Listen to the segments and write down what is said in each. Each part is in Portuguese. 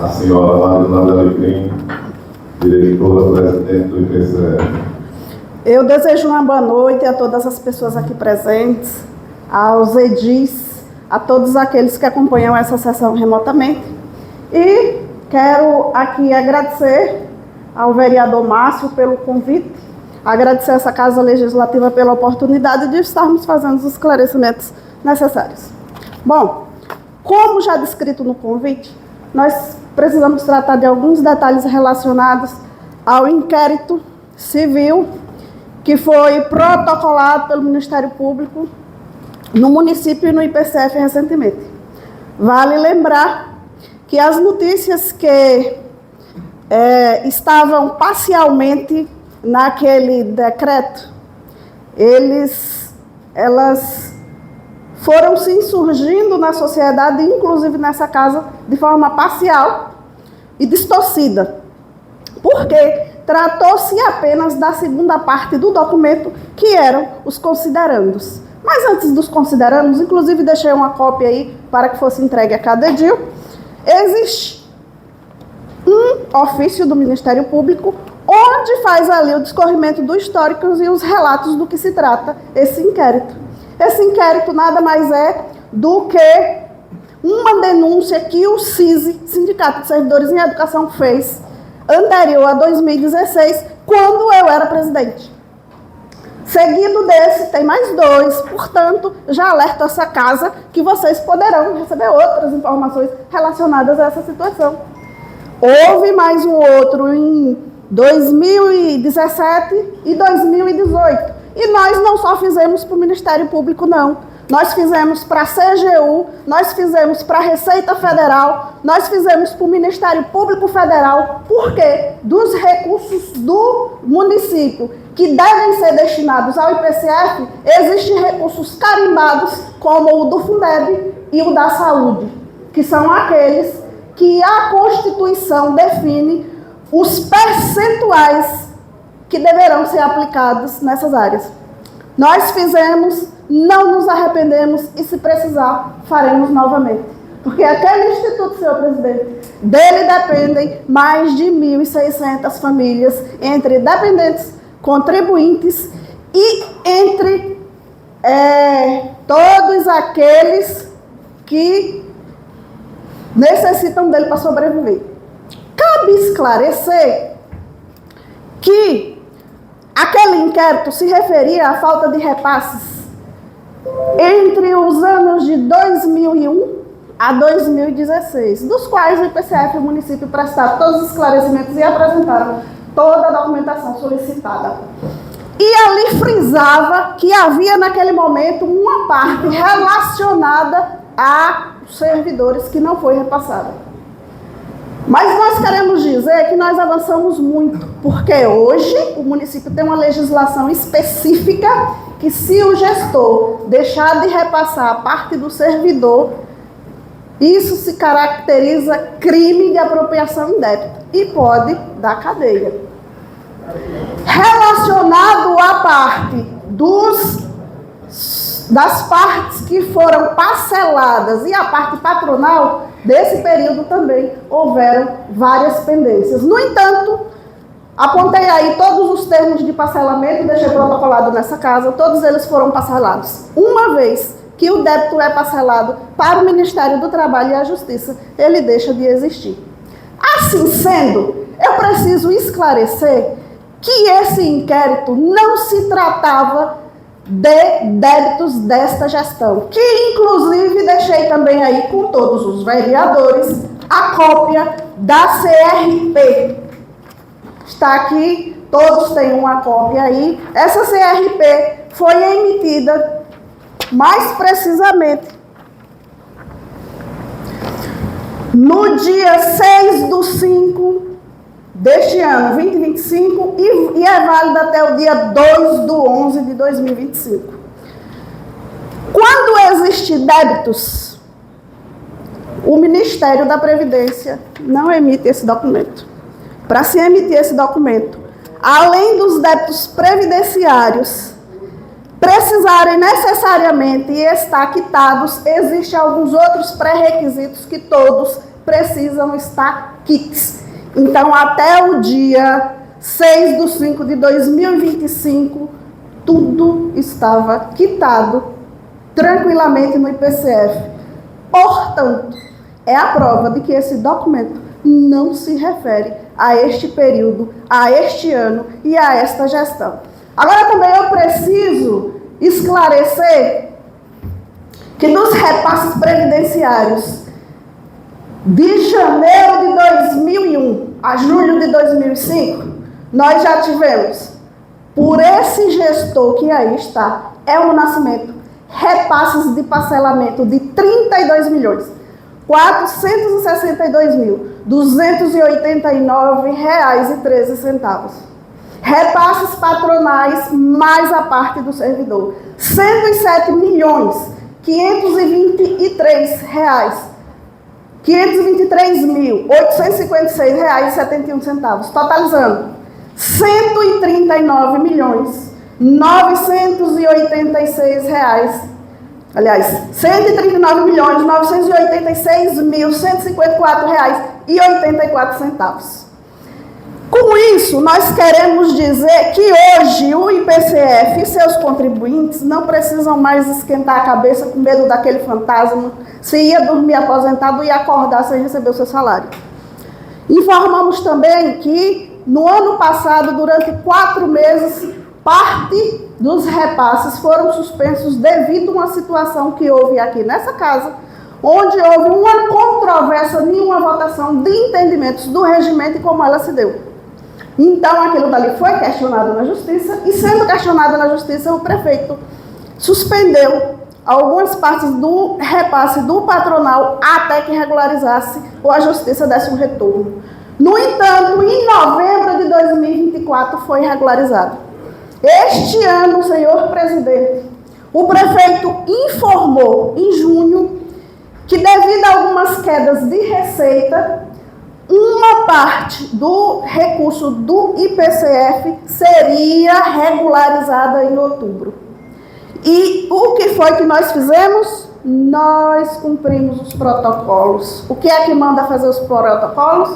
a senhora Marilda Alecrim, diretora-presidente do IPCF. Eu desejo uma boa noite a todas as pessoas aqui presentes, aos edis, a todos aqueles que acompanham essa sessão remotamente. E quero aqui agradecer ao vereador Márcio pelo convite, agradecer a essa Casa Legislativa pela oportunidade de estarmos fazendo os esclarecimentos necessários. Bom, como já descrito no convite, nós precisamos tratar de alguns detalhes relacionados ao inquérito civil que foi protocolado pelo Ministério Público no município e no IPCF recentemente. Vale lembrar que as notícias que estavam parcialmente naquele decreto, elas foram se insurgindo na sociedade, inclusive nessa casa, de forma parcial e distorcida. Porque tratou-se apenas da segunda parte do documento, que eram os considerandos. Mas antes dos considerandos, inclusive deixei uma cópia aí para que fosse entregue a cada edil, existe um ofício do Ministério Público onde faz ali o discorrimento do histórico e os relatos do que se trata esse inquérito. Esse inquérito nada mais é do que uma denúncia que o SISE, Sindicato de Servidores em Educação, fez anterior a 2016, quando eu era presidente. Seguido desse, tem mais dois, portanto, já alerto essa casa que vocês poderão receber outras informações relacionadas a essa situação. Houve mais um outro em 2017 e 2018. E nós não só fizemos para o Ministério Público, não. Nós fizemos para a CGU, nós fizemos para a Receita Federal, nós fizemos para o Ministério Público Federal, porque dos recursos do município que devem ser destinados ao IPCF, existem recursos carimbados, como o do Fundeb e o da Saúde, que são aqueles que a Constituição define os percentuais que deverão ser aplicados nessas áreas. Nós fizemos, não nos arrependemos e, se precisar, faremos novamente. Porque aquele instituto, senhor presidente, dele dependem mais de 1.600 famílias, entre dependentes, contribuintes e entre todos aqueles que necessitam dele para sobreviver. Cabe esclarecer que aquele inquérito se referia à falta de repasses entre os anos de 2001 a 2016, dos quais o IPCF e o município prestaram todos os esclarecimentos e apresentaram toda a documentação solicitada. E ali frisava que havia naquele momento uma parte relacionada a servidores que não foi repassada. Mas nós queremos dizer que nós avançamos muito, porque hoje o município tem uma legislação específica que, se o gestor deixar de repassar a parte do servidor, isso se caracteriza crime de apropriação indébita e pode dar cadeia. Relacionado à parte das partes que foram parceladas e a parte patronal, desse período também houveram várias pendências. No entanto, apontei aí todos os termos de parcelamento, deixei protocolado nessa casa, todos eles foram parcelados. Uma vez que o débito é parcelado para o Ministério do Trabalho e a Justiça, ele deixa de existir. Assim sendo, eu preciso esclarecer que esse inquérito não se tratava de débitos desta gestão, que inclusive deixei também aí com todos os vereadores a cópia da CRP. Está aqui, todos têm uma cópia aí. Essa CRP foi emitida, mais precisamente, no dia 6/5 deste ano, 2025, e é válida até o dia 2/11 de 2025. Quando existem débitos, o Ministério da Previdência não emite esse documento. Para se emitir esse documento, além dos débitos previdenciários precisarem necessariamente estar quitados, existem alguns outros pré-requisitos que todos precisam estar quites. Então, até o dia 6/5/2025, tudo estava quitado tranquilamente no IPCF. Portanto, é a prova de que esse documento não se refere a este período, a este ano e a esta gestão. Agora também eu preciso esclarecer que nos repasses previdenciários de janeiro de 2001 a julho de 2005, nós já tivemos, por esse gestor que aí está, Elmo Nascimento, repasses de parcelamento de R$ 32.462.289,13. Repasses patronais mais a parte do servidor, R$ 107.523.856,71, totalizando R$ 139.986, aliás, R$ 139.986.154,84. Com isso, nós queremos dizer que hoje o IPCF e seus contribuintes não precisam mais esquentar a cabeça com medo daquele fantasma, se ia dormir aposentado e acordar sem receber o seu salário. Informamos também que no ano passado, durante 4 meses, parte dos repasses foram suspensos devido a uma situação que houve aqui nessa casa, onde houve uma controvérsia em uma votação de entendimentos do regimento e como ela se deu. Então, aquilo dali foi questionado na Justiça, e sendo questionado na Justiça, o prefeito suspendeu algumas partes do repasse do patronal até que regularizasse ou a Justiça desse um retorno. No entanto, em novembro de 2024 foi regularizado. Este ano, senhor presidente, o prefeito informou em junho que, devido a algumas quedas de receita, uma parte do recurso do IPCF seria regularizada em outubro. E o que foi que nós fizemos? Nós cumprimos os protocolos. O que é que manda fazer os protocolos?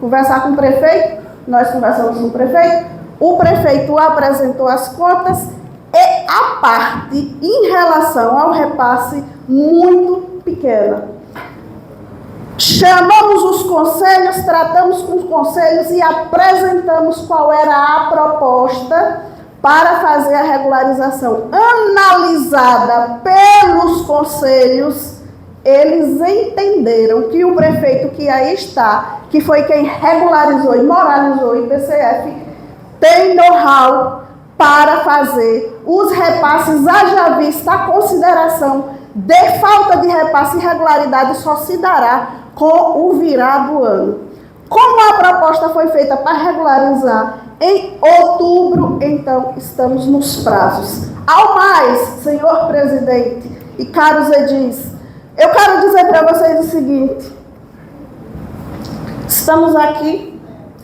Conversar com o prefeito. Nós conversamos com o prefeito. O prefeito apresentou as contas e a parte em relação ao repasse muito pequena. Chamamos os conselhos, tratamos com os conselhos e apresentamos qual era a proposta para fazer a regularização. Analisada pelos conselhos, eles entenderam que o prefeito que aí está, que foi quem regularizou e moralizou o IPCF, tem know-how para fazer os repasses, haja vista a consideração de falta de repasse e irregularidade só se dará com o virar do ano. Como a proposta foi feita para regularizar em outubro, então estamos nos prazos. Ao mais, senhor presidente e caros edis, eu quero dizer para vocês o seguinte: estamos aqui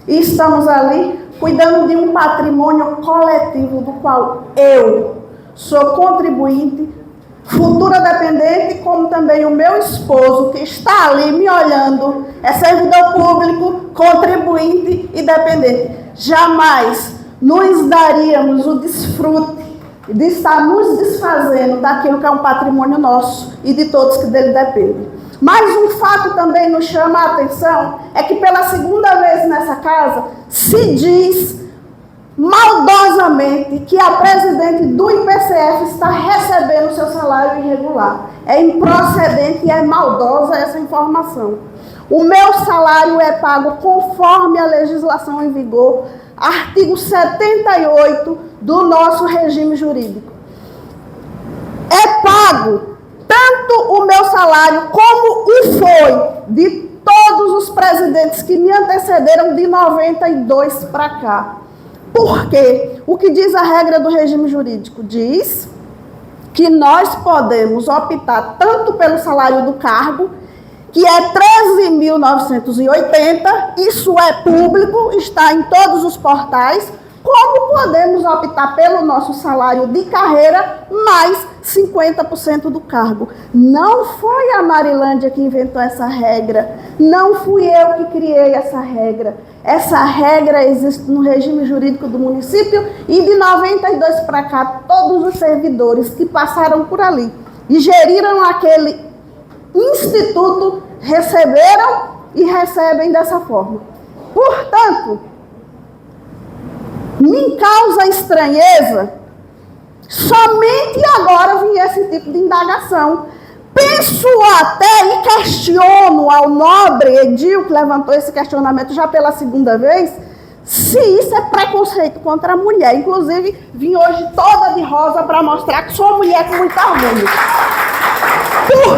e estamos ali cuidando de um patrimônio coletivo do qual eu sou contribuinte, futura dependente, como também o meu esposo, que está ali me olhando, é servidor público, contribuinte e dependente. Jamais nos daríamos o desfrute de estar nos desfazendo daquilo que é um patrimônio nosso e de todos que dele dependem. Mas um fato também nos chama a atenção, é que pela segunda vez nessa casa, se diz maldosamente que a presidente do IPCF está recebendo seu salário irregular. É improcedente e é maldosa essa informação. O meu salário é pago conforme a legislação em vigor, artigo 78 do nosso regime jurídico. É pago tanto o meu salário como o foi de todos os presidentes que me antecederam de 92 para cá. Por quê? O que diz a regra do regime jurídico? Diz que nós podemos optar tanto pelo salário do cargo, que é 13.980, isso é público, está em todos os portais, como podemos optar pelo nosso salário de carreira mais 50% do cargo. Não foi a Marilândia que inventou essa regra, não fui eu que criei essa regra. Essa regra existe no regime jurídico do município e de 92 para cá, todos os servidores que passaram por ali e geriram aquele instituto receberam e recebem dessa forma. Portanto, me causa estranheza somente agora vir esse tipo de indagação. Penso até e questiono ao nobre Edil, que levantou esse questionamento já pela segunda vez, se isso é preconceito contra a mulher. Inclusive, vim hoje toda de rosa para mostrar que sou mulher com muito orgulho. Por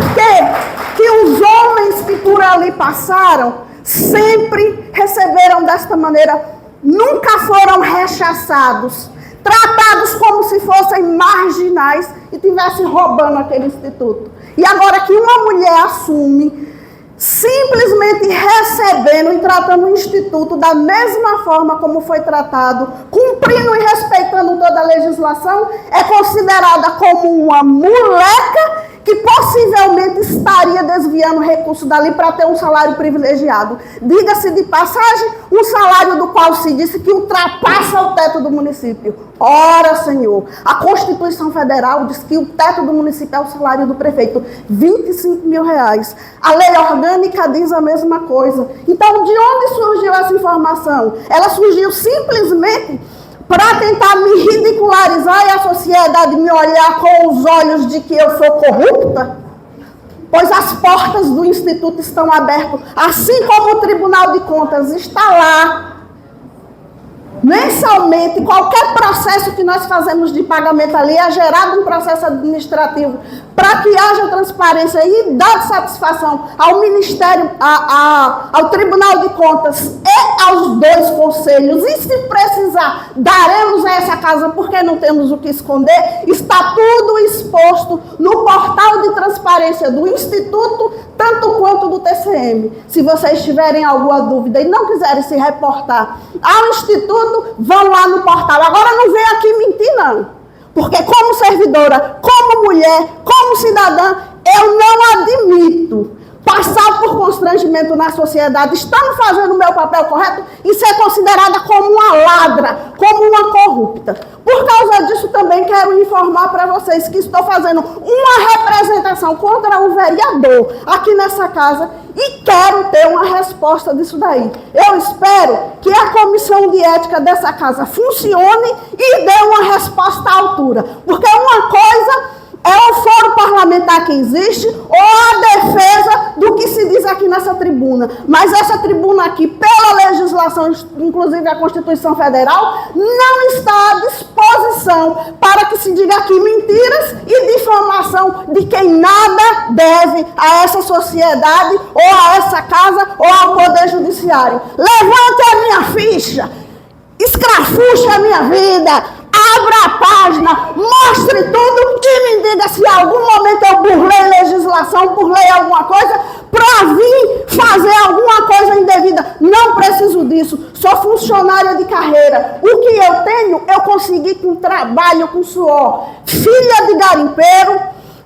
que os homens que por ali passaram sempre receberam desta maneira, nunca foram rechaçados, tratados como se fossem marginais e estivessem roubando aquele instituto? E agora que uma mulher assume, simplesmente recebendo e tratando o instituto da mesma forma como foi tratado, cumprindo e respeitando toda a legislação, é considerada como uma moleca que possivelmente estaria desviando recursos dali para ter um salário privilegiado. Diga-se de passagem, um salário do qual se disse que ultrapassa o teto do município. Ora, Senhor, a Constituição Federal diz que o teto do município é o salário do prefeito, R$25 mil. A lei orgânica diz a mesma coisa. Então, de onde surgiu essa informação? Ela surgiu simplesmente para tentar me ridicularizar e a sociedade me olhar com os olhos de que eu sou corrupta? Pois as portas do Instituto estão abertas, assim como o Tribunal de Contas está lá. Mensalmente, qualquer processo que nós fazemos de pagamento ali é gerado um processo administrativo para que haja transparência e dar satisfação ao Ministério, ao Tribunal de Contas e aos dois conselhos. E se precisar, daremos a essa casa porque não temos o que esconder. Está tudo exposto no portal de transparência do Instituto, tanto quanto do TCM. Se vocês tiverem alguma dúvida e não quiserem se reportar ao Instituto, vão lá no portal. Agora não vem aqui mentir, não. Porque como servidora, como mulher, como cidadã, eu não admito passar por constrangimento na sociedade, estando fazendo o meu papel correto e ser considerada como uma ladra, como uma corrupta. Por causa disso, também quero informar para vocês que estou fazendo uma representação contra o vereador aqui nessa casa e quero ter uma resposta disso daí. Eu espero que a comissão de ética dessa casa funcione e dê uma resposta à altura. Porque uma coisa é o foro parlamentar que existe ou a defesa do que se diz aqui nessa tribuna. Mas essa tribuna aqui, pela legislação, inclusive a Constituição Federal, não está à disposição para que se diga aqui mentiras e difamação de quem nada deve a essa sociedade ou a essa casa ou ao Poder Judiciário. Levante a minha ficha, escrafuche a minha vida, abra a página, mostre tudo e me diga se em algum momento eu burlei legislação, burlei alguma coisa para vir fazer alguma coisa indevida. Não preciso disso, sou funcionária de carreira. O que eu tenho, eu consegui com trabalho, com suor. Filha de garimpeiro,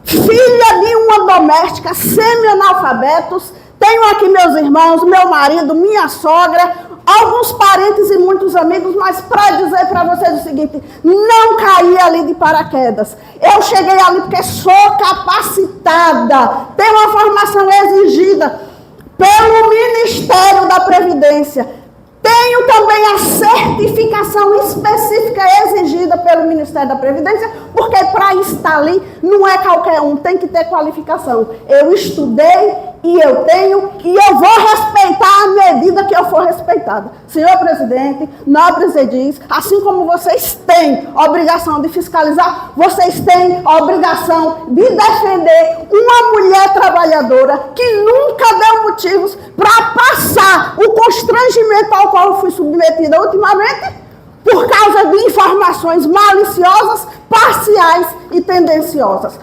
filha de uma doméstica, semi-analfabetos. Tenho aqui meus irmãos, meu marido, minha sogra, alguns parentes e muitos amigos, mas para dizer para vocês o seguinte, não caí ali de paraquedas. Eu cheguei ali porque sou capacitada, tenho uma formação exigida pelo Ministério da Previdência. Tenho também a certificação específica exigida pelo Ministério da Previdência, porque para estar ali não é qualquer um, tem que ter qualificação. Eu estudei e eu tenho, e eu vou respeitar à medida que eu for respeitada. Senhor presidente, nobres edis, assim como vocês têm a obrigação de fiscalizar, vocês têm a obrigação de defender uma mulher trabalhadora que nunca deu motivos para passar o constrangimento ao qual eu fui submetida ultimamente por causa de informações maliciosas, parciais e tendenciosas.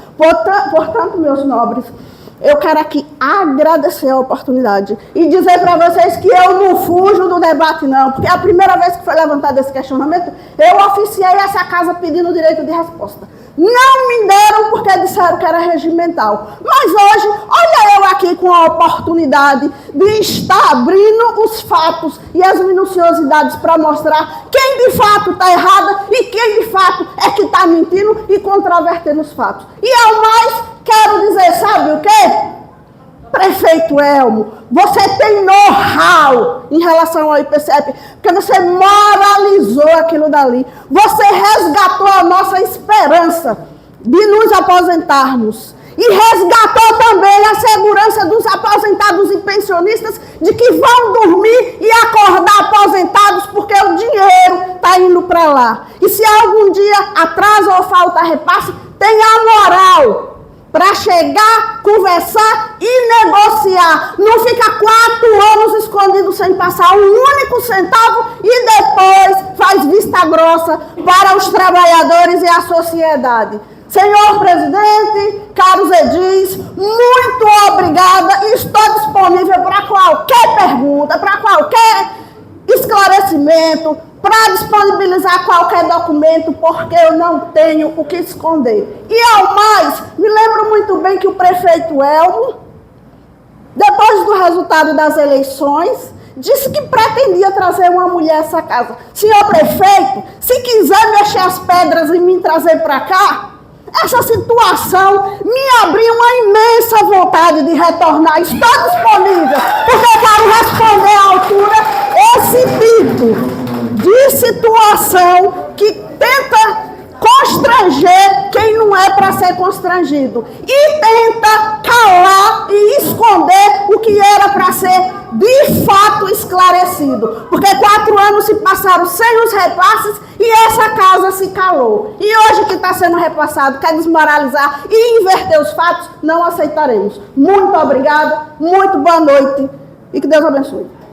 Portanto, meus nobres, eu quero aqui agradecer a oportunidade e dizer para vocês que eu não fujo do debate, não, porque a primeira vez que foi levantado esse questionamento, eu oficiei essa casa pedindo direito de resposta. Não me deram porque disseram que era regimental. Mas hoje, olha eu aqui com a oportunidade de estar abrindo os fatos e as minuciosidades para mostrar quem de fato está errada e quem de fato é que está mentindo e controvertendo os fatos. E ao mais, quero dizer, sabe o quê? Prefeito Elmo, você tem know-how em relação ao IPCEP, porque você moralizou aquilo dali. Você resgatou a nossa esperança de nos aposentarmos. E resgatou também a segurança dos aposentados e pensionistas de que vão dormir e acordar aposentados porque o dinheiro está indo para lá. E se algum dia atrasa ou falta repasse, tenha a moral para chegar, conversar e negociar. Não fica 4 anos escondido sem passar um único centavo e depois faz vista grossa para os trabalhadores e a sociedade. Senhor presidente, caros edis, muito obrigada. Estou disponível para qualquer pergunta, para qualquer esclarecimento, para disponibilizar qualquer documento, porque eu não tenho o que esconder. E ao mais, me lembro muito bem que o prefeito Elmo, depois do resultado das eleições, disse que pretendia trazer uma mulher a essa casa. Senhor prefeito, se quiser mexer as pedras e me trazer para cá, essa situação me abriu uma imensa vontade de retornar. Estou disponível, porque quero responder à altura esse tipo de situação que tenta constranger quem não é para ser constrangido e tenta calar e esconder o que era para ser de fato esclarecido, porque 4 anos se passaram sem os repasses e essa casa se calou, e hoje que está sendo repassado quer desmoralizar e inverter os fatos, não aceitaremos. Muito obrigada, muito boa noite e que Deus abençoe.